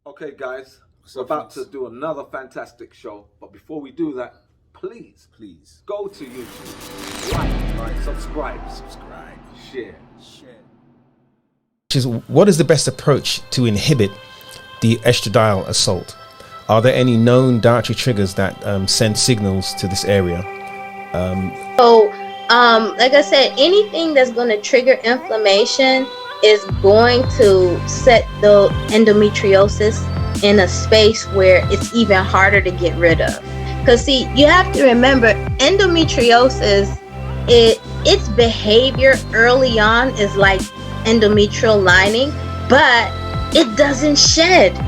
Okay, guys, we're about to do another fantastic show, but before we do that, please go to YouTube, like, subscribe, share. What is the best approach to inhibit the estradiol assault? Are there any known dietary triggers that send signals to this area? Like I said, anything that's going to trigger inflammation is going to set the endometriosis in a space where it's even harder to get rid of. Because see, you have to remember, endometriosis, its behavior early on is like endometrial lining, but it doesn't shed.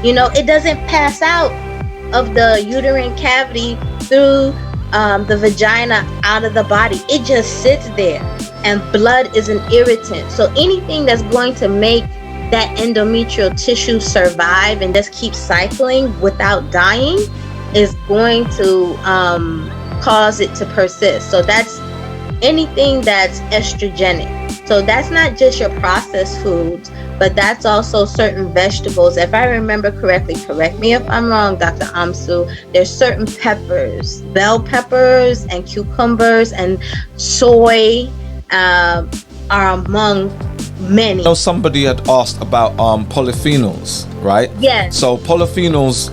It doesn't pass out of the uterine cavity through the vagina out of the body. It just sits there, and blood is an irritant. So anything that's going to make that endometrial tissue survive and just keep cycling without dying is going to cause it to persist. So that's anything that's estrogenic. So that's not just your processed foods, but that's also certain vegetables. If I remember correctly, correct me if I'm wrong, Dr. Amsu, there's certain peppers, bell peppers and cucumbers and soy are among many. So somebody had asked about polyphenols, right? Yes. So polyphenols,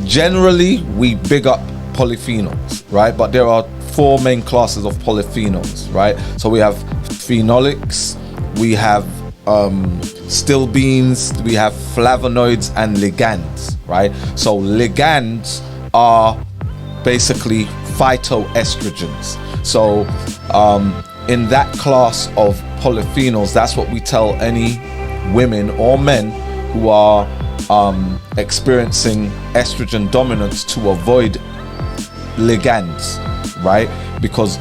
generally we big up polyphenols, right? But there are four main classes of polyphenols, right? So we have phenolics, we have stilbenes, we have flavonoids and ligands, right? So ligands are basically phytoestrogens. So in that class of polyphenols, that's what we tell any women or men who are experiencing estrogen dominance to avoid ligands, right? Because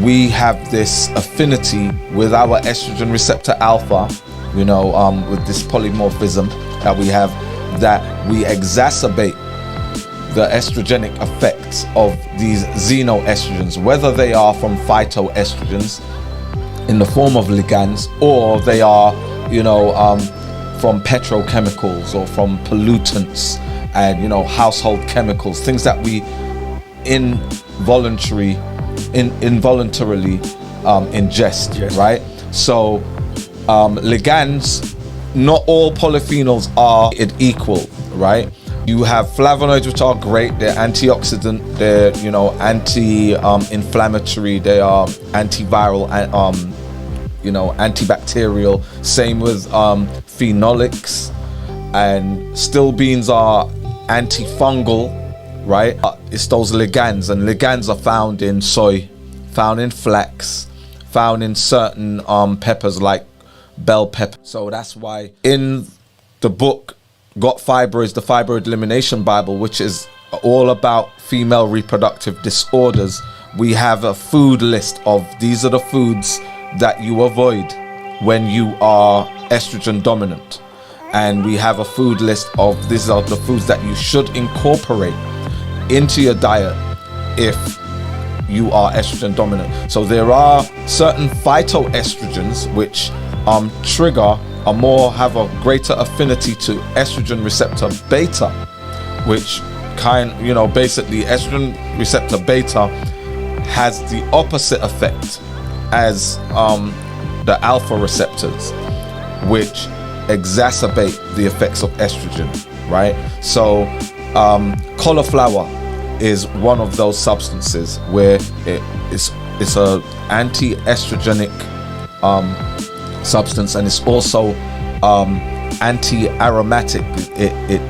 we have this affinity with our estrogen receptor alpha, with this polymorphism that we have, that we exacerbate the estrogenic effects of these xenoestrogens, whether they are from phytoestrogens in the form of ligands, or they are, from petrochemicals or from pollutants and, household chemicals, things that we involuntarily ingest, yes. Right? So ligands, not all polyphenols are equal, right? You have flavonoids, which are great. They're antioxidant, they're anti-inflammatory, they are antiviral, antibacterial. Same with phenolics, and stilbenes are antifungal, right? It's those ligands, and ligands are found in soy, found in flax, found in certain peppers like bell pepper. So that's why in the book Got Fibroids, the Fibroid Elimination Bible, which is all about female reproductive disorders, we have a food list of these are the foods that you avoid when you are estrogen dominant, and we have a food list of these are the foods that you should incorporate into your diet if you are estrogen dominant. So there are certain phytoestrogens which have a greater affinity to estrogen receptor beta, which basically estrogen receptor beta has the opposite effect as the alpha receptors, which exacerbate the effects of estrogen, right? So cauliflower is one of those substances where it's a anti-estrogenic substance, and it's also anti-aromatic. It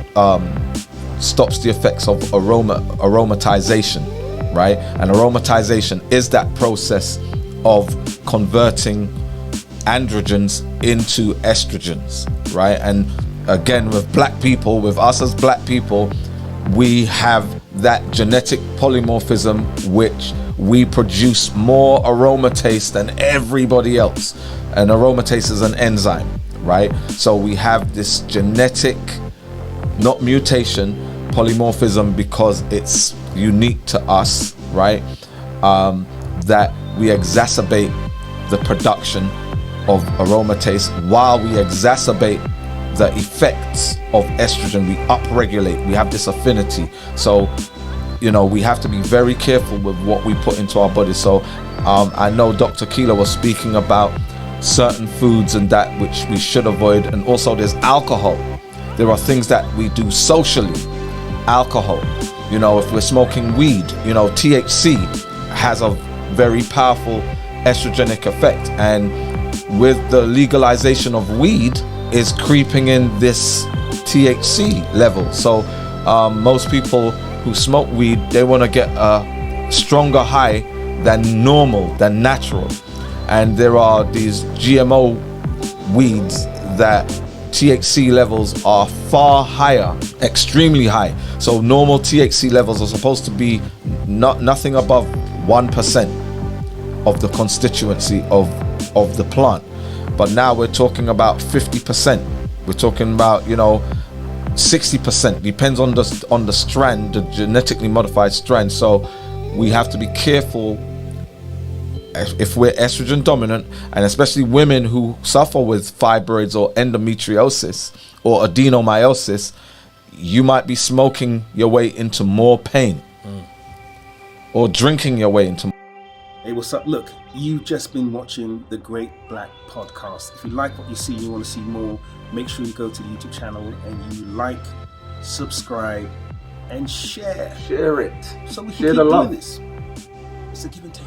stops the effects of aromatization, right? And aromatization is that process of converting androgens into estrogens, right? And again, with us as black people, we have that genetic polymorphism which we produce more aromatase than everybody else, and aromatase is an enzyme, right? So we have this genetic, not mutation, polymorphism, because it's unique to us, right? That we exacerbate the production of aromatase while we exacerbate the effects of estrogen. We upregulate, we have this affinity. So, you know, we have to be very careful with what we put into our body. So I know Dr. Keeler was speaking about certain foods and that which we should avoid, and also there's alcohol. There are things that we do socially. Alcohol, you know, if we're smoking weed, you know, THC has a very powerful estrogenic effect, and with the legalization of weed is creeping in this THC level. So most people who smoke weed, they want to get a stronger high than normal, than natural. And there are these GMO weeds that THC levels are far higher, extremely high. So normal THC levels are supposed to be nothing above 1% of the constituency of the plant. But now we're talking about 50%. We're talking about, you know, 60%. Depends on the strand, the genetically modified strand. So we have to be careful if we're estrogen dominant, and especially women who suffer with fibroids or endometriosis or adenomyosis. You might be smoking your way into more pain, or drinking your way into. Hey, what's up? Look, you've just been watching the Great Black Podcast. If you like what you see and you want to see more, make sure you go to the YouTube channel and you like, subscribe, and share. Share it. So we can Share keep the doing love. this. It's a give and take.